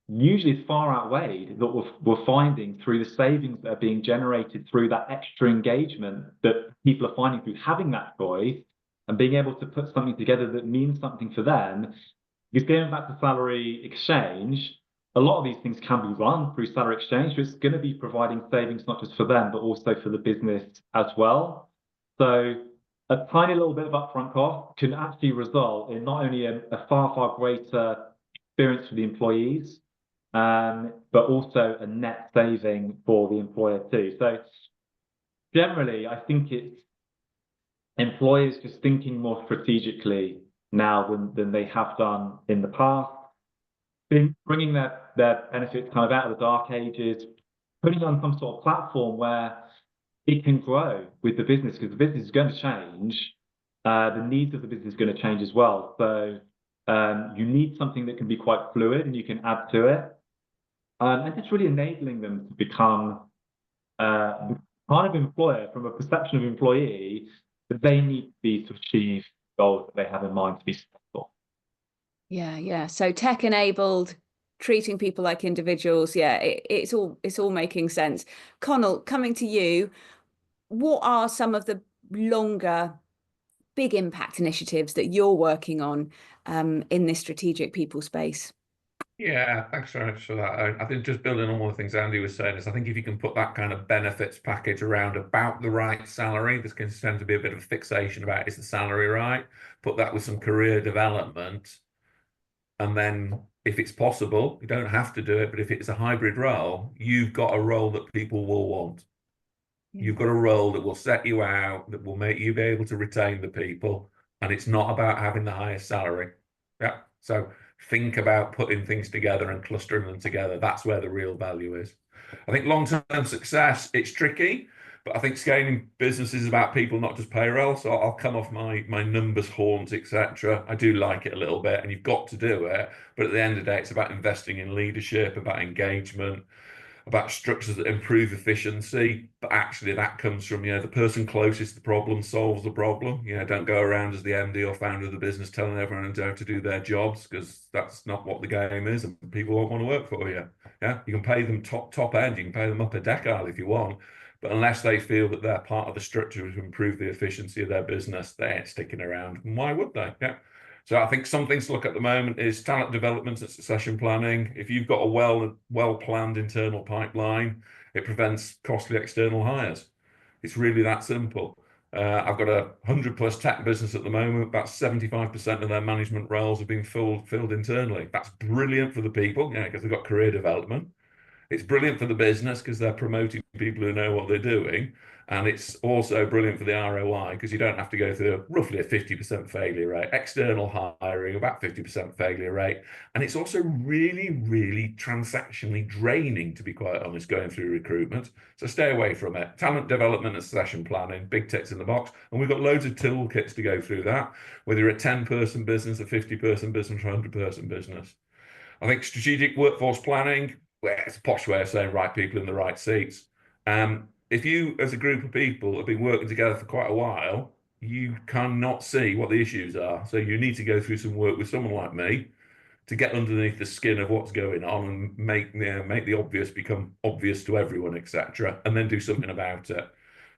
usually is far outweighed that we're finding through the savings that are being generated through that extra engagement that people are finding through having that choice and being able to put something together that means something for them. Because going back to salary exchange, a lot of these things can be run through salary exchange, so it's going to be providing savings not just for them, but also for the business as well. So a tiny little bit of upfront cost can actually result in not only a far, far greater experience for the employees, but also a net saving for the employer too. So generally, I think it's employers just thinking more strategically now than they have done in the past, bringing their benefits kind of out of the dark ages, putting on some sort of platform where it can grow with the business, because the business is going to change. The needs of the business is going to change as well. So you need something that can be quite fluid and you can add to it. And it's really enabling them to become the kind of employer, from a perception of employee, that they need to be to achieve goals that they have in mind to be successful. Yeah. So tech enabled, treating people like individuals. Yeah, it's all making sense. Connell, coming to you, what are some of the longer big impact initiatives that you're working on in this strategic people space? Yeah, thanks very much for that. I think just building on one of the things Andy was saying is I think if you can put that kind of benefits package around about the right salary, this can tend to be a bit of a fixation about is the salary right? Put that with some career development. And then if it's possible, you don't have to do it, but if it's a hybrid role, you've got a role that people will want. You've got a role that will set you out, that will make you be able to retain the people. And it's not about having the highest salary. Yeah. So think about putting things together and clustering them together. That's where the real value is. I think long-term success, it's tricky, but I think scaling business is about people, not just payroll. So I'll come off my numbers haunts, etc. I do like it a little bit, and you've got to do it. But at the end of the day, it's about investing in leadership, about engagement, about structures that improve efficiency, but actually that comes from, the person closest to the problem solves the problem. Don't go around as the MD or founder of the business telling everyone how to do their jobs, because that's not what the game is, and people won't want to work for you. Yeah, you can pay them top end, you can pay them up a decile if you want, but unless they feel that they're part of the structure to improve the efficiency of their business, they ain't sticking around. And why would they? Yeah. So I think some things to look at the moment is talent development and succession planning. If you've got a well-planned internal pipeline, it prevents costly external hires. It's really that simple. I've got a 100+ tech business at the moment. About 75% of their management roles have been filled internally. That's brilliant for the people, because they've got career development. It's brilliant for the business because they're promoting people who know what they're doing. And it's also brilliant for the ROI because you don't have to go through roughly a 50% failure rate, external hiring, about 50% failure rate. And it's also really, really transactionally draining, to be quite honest, going through recruitment. So stay away from it. Talent development and succession planning, big ticks in the box. And we've got loads of toolkits to go through that, whether you're a 10-person business, a 50-person business, or a 100-person business. I think strategic workforce planning, well, it's a posh way of saying right people in the right seats. If you, as a group of people, have been working together for quite a while, you cannot see what the issues are. So you need to go through some work with someone like me to get underneath the skin of what's going on and make the obvious become obvious to everyone, etc., and then do something about it.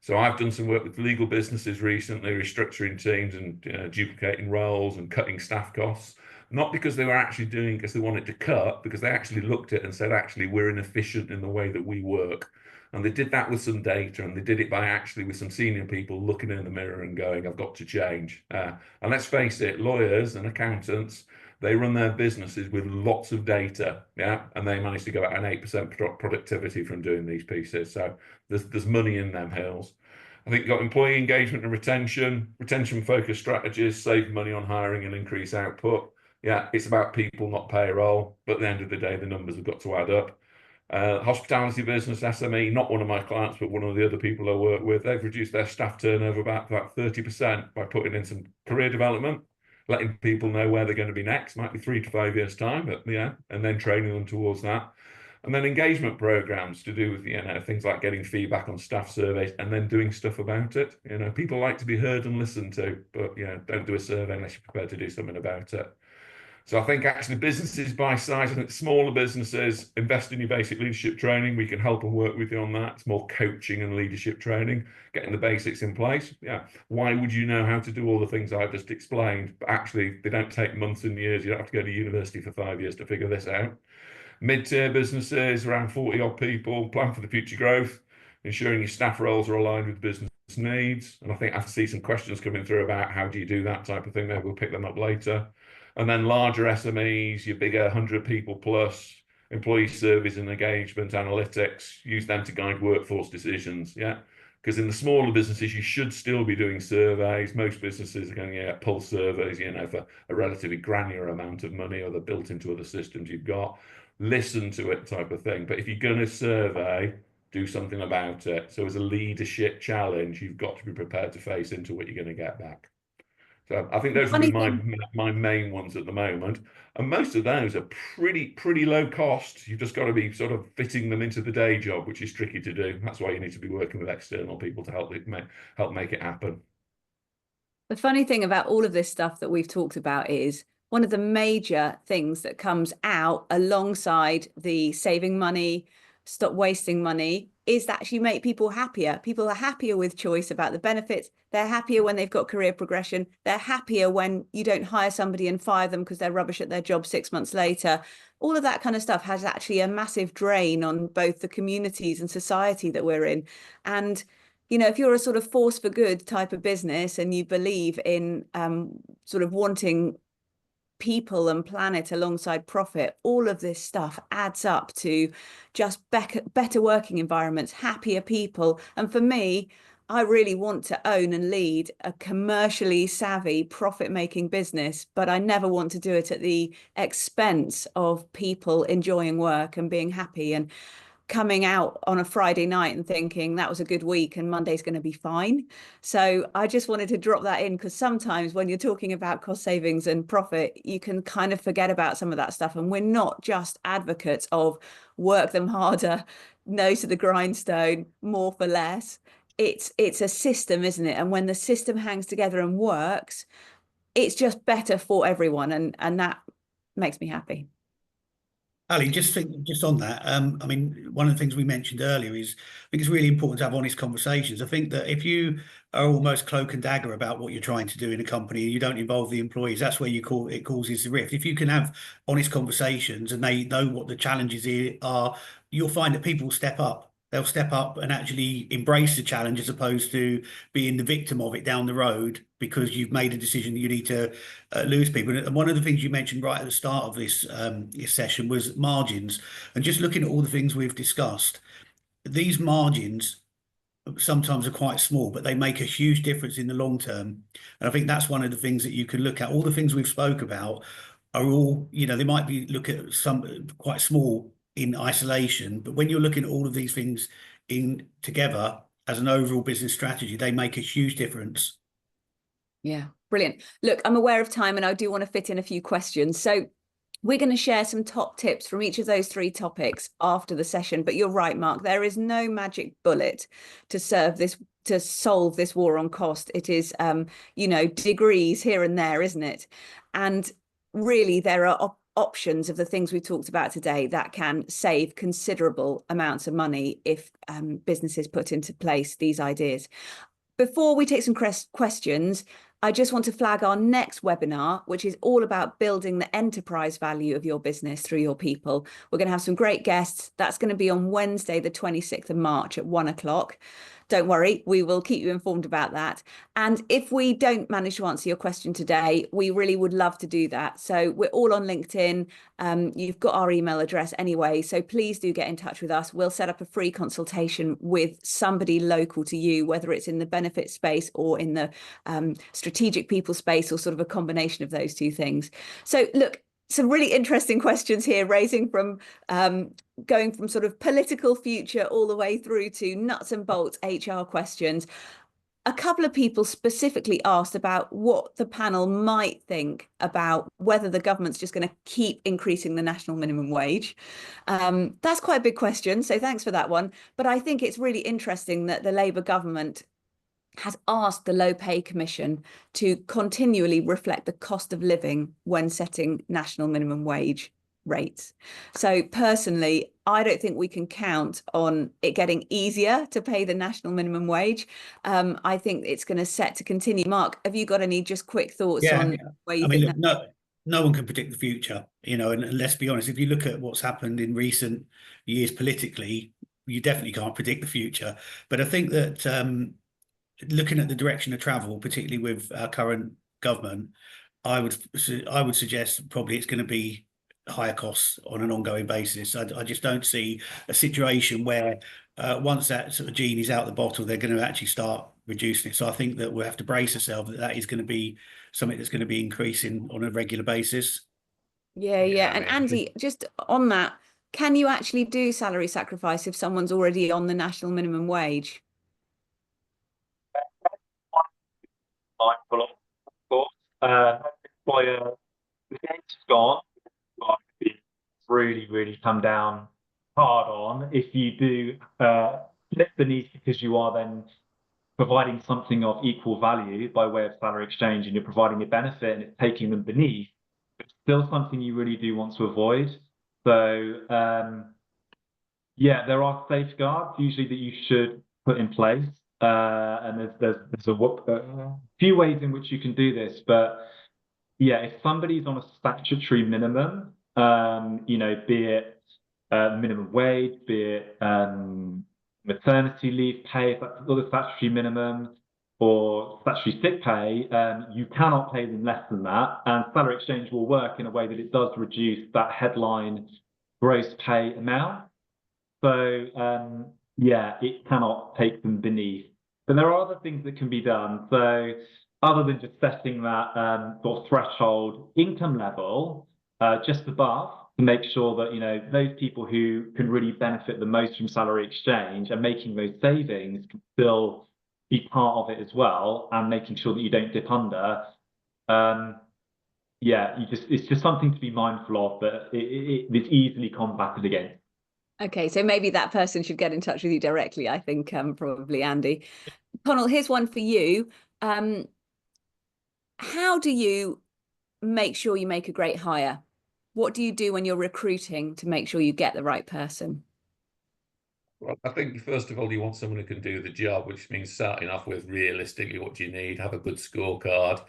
So I've done some work with legal businesses recently, restructuring teams and duplicating roles and cutting staff costs. Not because they were actually doing because they wanted to cut, because they actually looked at it and said, actually, we're inefficient in the way that we work. And they did that with some data, and they did it by actually with some senior people looking in the mirror and going, I've got to change. And let's face it, lawyers and accountants, they run their businesses with lots of data, yeah, and they manage to go at an 8% productivity from doing these pieces. So there's money in them hills. I think you've got employee engagement and retention focused strategies, save money on hiring and increase output. Yeah, it's about people, not payroll. But at the end of the day, the numbers have got to add up. Hospitality business, SME, not one of my clients, but one of the other people I work with, they've reduced their staff turnover about 30% by putting in some career development, letting people know where they're going to be next, might be 3 to 5 years' time, but yeah, and then training them towards that. And then engagement programs to do with, things like getting feedback on staff surveys and then doing stuff about it. People like to be heard and listened to, but don't do a survey unless you're prepared to do something about it. So I think actually businesses by size, I think smaller businesses, invest in your basic leadership training. We can help and work with you on that. It's more coaching and leadership training, getting the basics in place. Yeah. Why would you know how to do all the things I've just explained? But actually, they don't take months and years. You don't have to go to university for 5 years to figure this out. Mid-tier businesses, around 40 odd people, plan for the future growth, ensuring your staff roles are aligned with business needs. And I think I see some questions coming through about how do you do that type of thing. Maybe we'll pick them up later. And then larger SMEs, your bigger 100 people plus, employee service and engagement analytics, use them to guide workforce decisions. Yeah. Because in the smaller businesses, you should still be doing surveys. Most businesses are going to get pulse surveys, for a relatively granular amount of money, or they're built into other systems you've got. Listen to it type of thing. But if you're going to survey, do something about it. So as a leadership challenge, you've got to be prepared to face into what you're going to get back. So I think those would be my main ones at the moment. And most of those are pretty low cost. You've just got to be sort of fitting them into the day job, which is tricky to do. That's why you need to be working with external people to help make it happen. The funny thing about all of this stuff that we've talked about is one of the major things that comes out alongside the saving money, stop wasting money, is that you make people happier. People are happier with choice about the benefits. They're happier when they've got career progression. They're happier when you don't hire somebody and fire them because they're rubbish at their job 6 months later. All of that kind of stuff has actually a massive drain on both the communities and society that we're in. And if you're a sort of force for good type of business and you believe in sort of wanting people and planet alongside profit, all of this stuff adds up to just better working environments, happier people. And for me, I really want to own and lead a commercially savvy, profit-making business, but I never want to do it at the expense of people enjoying work and being happy and coming out on a Friday night and thinking that was a good week and Monday's going to be fine. So I just wanted to drop that in, because sometimes when you're talking about cost savings and profit, you can kind of forget about some of that stuff. And we're not just advocates of work them harder, nose to the grindstone, more for less. It's a system, isn't it? And when the system hangs together and works, it's just better for everyone. And that makes me happy. Ali, just on that, one of the things we mentioned earlier is I think it's really important to have honest conversations. I think that if you are almost cloak and dagger about what you're trying to do in a company and you don't involve the employees, that's where it causes the rift. If you can have honest conversations and they know what the challenges are, you'll find that people step up. They'll step up and actually embrace the challenge, as opposed to being the victim of it down the road because you've made a decision that you need to lose people. And one of the things you mentioned right at the start of this session was margins. And just looking at all the things we've discussed, these margins sometimes are quite small, but they make a huge difference in the long term. And I think that's one of the things that you can look at. All the things we've spoke about are all, they might be look at some quite small in isolation, but when you're looking at all of these things in together as an overall business strategy, they make a huge difference. Yeah, brilliant. Look, I'm aware of time and I do want to fit in a few questions. So we're going to share some top tips from each of those 3 topics after the session. But you're right, Mark, there is no magic bullet to solve this war on cost. It is, degrees here and there, isn't it? And really, there are options of the things we talked about today that can save considerable amounts of money if businesses put into place these ideas. Before we take some questions, I just want to flag our next webinar, which is all about building the enterprise value of your business through your people. We're going to have some great guests. That's going to be on Wednesday, the 26th of March at 1 o'clock. Don't worry, we will keep you informed about that. And if we don't manage to answer your question today, we really would love to do that. So we're all on LinkedIn. You've got our email address anyway, so please do get in touch with us. We'll set up a free consultation with somebody local to you, whether it's in the benefit space or in the strategic people space, or sort of a combination of those two things. So look, some really interesting questions here, raising from going from sort of political future all the way through to nuts and bolts HR questions. A couple of people specifically asked about what the panel might think about whether the government's just going to keep increasing the national minimum wage. That's quite a big question, so thanks for that one. But I think it's really interesting that the Labour government has asked the Low Pay Commission to continually reflect the cost of living when setting national minimum wage rates. So personally, I don't think we can count on it getting easier to pay the national minimum wage. I think it's going to set to continue. Mark, have you got any just quick thoughts on where you think look, no one can predict the future, you know, and let's be honest, if you look at what's happened in recent years politically, you definitely can't predict the future. But I think that looking at the direction of travel, particularly with our current government, I would suggest probably it's going to be higher costs on an ongoing basis. I just don't see a situation where once that sort of genie's out the bottle, they're going to actually start reducing it. So I think that we'll have to brace ourselves that is going to be something that's going to be increasing on a regular basis. Yeah. And Andy, just on that, can you actually do salary sacrifice if someone's already on the national minimum wage? Mindful of course. Employer, the game's gone. Really come down hard on if you do flip the need, because you are then providing something of equal value by way of salary exchange, and you're providing a benefit and it's taking them beneath. It's still something you really do want to avoid. So yeah, there are safeguards usually that you should put in place. And there's a few ways in which you can do this, but yeah, if somebody's on a statutory minimum, you know, be it minimum wage, be it maternity leave pay, if that's the statutory minimum, or statutory sick pay, you cannot pay them less than that. And salary exchange will work in a way that it does reduce that headline gross pay amount. So yeah, it cannot take them beneath. But there are other things that can be done. So other than just setting that sort of threshold income level just above, to make sure that, you know, those people who can really benefit the most from salary exchange and making those savings can still be part of it as well, and making sure that you don't dip under. Yeah, it's just something to be mindful of, but it's easily combated against. Okay, so maybe that person should get in touch with you directly, I think, probably Andy. Connell, here's one for you. How do you make sure you make a great hire? What do you do when you're recruiting to make sure you get the right person? Well, I think first of all, you want someone who can do the job, which means starting off with realistically what you need, have a good scorecard,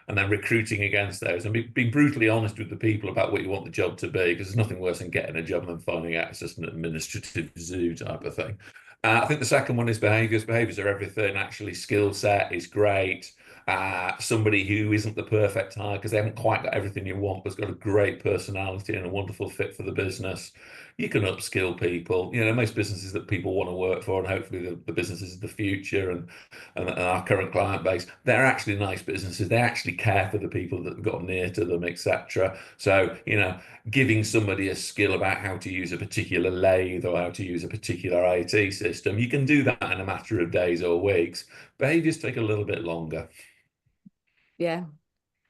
and then recruiting against those and being brutally honest with the people about what you want the job to be, because there's nothing worse than getting a job and finding out it's just an administrative zoo type of thing. I think the second one is behaviours. Behaviours are everything. Actually, skill set is great. Somebody who isn't the perfect hire because they haven't quite got everything you want, but's got a great personality and a wonderful fit for the business. You can upskill people. You know, most businesses that people want to work for, and hopefully the businesses of the future and our current client base, they're actually nice businesses. They actually care for the people that have got near to them, etc. So, you know, giving somebody a skill about how to use a particular lathe or how to use a particular IT system, you can do that in a matter of days or weeks. Behaviors take a little bit longer. Yeah.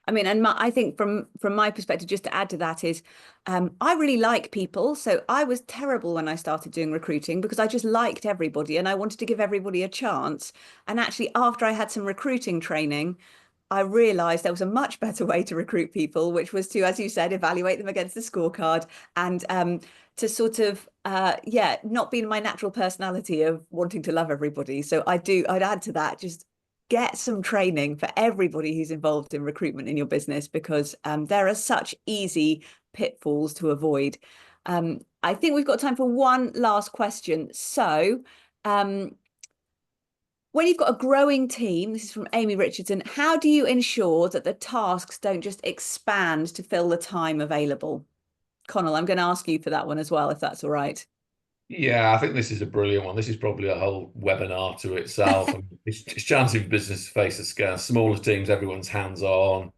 I mean, and I think from my perspective, just to add to that is, I really like people. So I was terrible when I started doing recruiting because I just liked everybody and I wanted to give everybody a chance. And actually, after I had some recruiting training, I realized there was a much better way to recruit people, which was to, as you said, evaluate them against the scorecard and to sort of, not being my natural personality of wanting to love everybody. So I'd add to that, just get some training for everybody who's involved in recruitment in your business, because there are such easy pitfalls to avoid. I think we've got time for one last question. So when you've got a growing team, this is from Amy Richardson, how do you ensure that the tasks don't just expand to fill the time available? Conal, I'm going to ask you for that one as well, if that's all right. Yeah, I think this is a brilliant one. This is probably a whole webinar to itself. I mean, it's challenging for business to face a scale. Smaller teams, everyone's hands-on.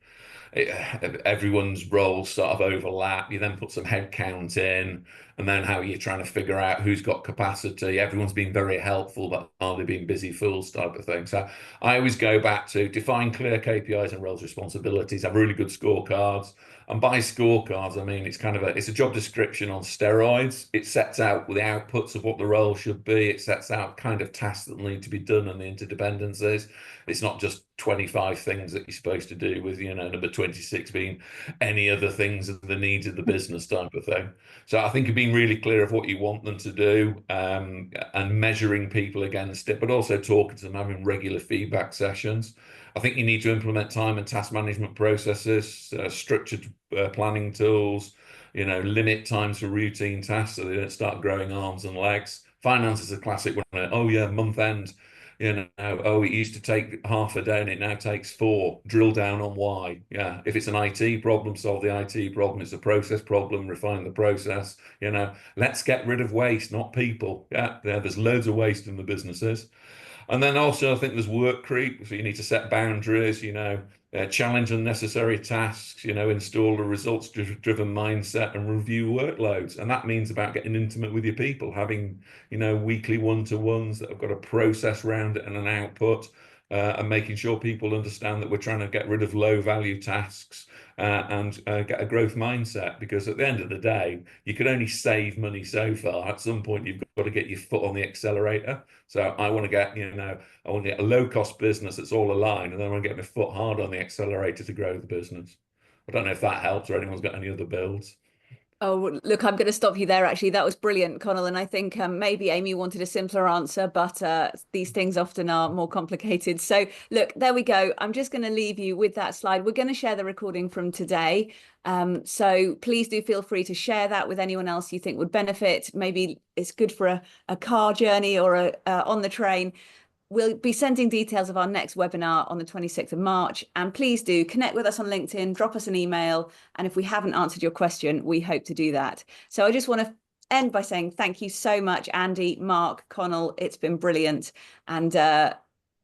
Everyone's roles sort of overlap. You then put some headcount in, and then how you're trying to figure out who's got capacity. Everyone's been very helpful, but are they being busy fools type of thing. So I always go back to define clear KPIs and roles responsibilities, have really good scorecards. And by scorecards, I mean, it's a job description on steroids. It sets out the outputs of what the role should be. It sets out kind of tasks that need to be done and the interdependencies. It's not just 25 things that you're supposed to do with, number 26 being any other things of the needs of the business type of thing. So I think being really clear of what you want them to do, and measuring people against it, but also talking to them, having regular feedback sessions. I think you need to implement time and task management processes, structured planning tools, limit times for routine tasks so they don't start growing arms and legs. Finance is a classic one. Oh yeah, month end. It used to take half a day and it now takes 4. Drill down on why. Yeah, if it's an IT problem, solve the IT problem. It's a process problem, refine the process. Let's get rid of waste, not people. Yeah, there's loads of waste in the businesses. And then also I think there's work creep. So you need to set boundaries, challenge unnecessary tasks, install a results-driven mindset and review workloads. And that means about getting intimate with your people, having, weekly one-to-ones that have got a process around it and an output, and making sure people understand that we're trying to get rid of low-value tasks and get a growth mindset. Because at the end of the day, you can only save money so far. At some point, you've got to get your foot on the accelerator. So I want to get, a low-cost business that's all aligned, and then I want to get my foot hard on the accelerator to grow the business. I don't know if that helps or anyone's got any other builds. Oh, look, I'm going to stop you there, actually. That was brilliant, Conal. And I think maybe Amy wanted a simpler answer, but these things often are more complicated. So look, there we go. I'm just going to leave you with that slide. We're going to share the recording from today. So please do feel free to share that with anyone else you think would benefit. Maybe it's good for a car journey or on the train. We'll be sending details of our next webinar on the 26th of March. And please do connect with us on LinkedIn, drop us an email. And if we haven't answered your question, we hope to do that. So I just want to end by saying thank you so much, Andy, Mark, Conal. It's been brilliant. And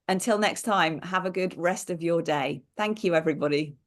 until next time, have a good rest of your day. Thank you, everybody.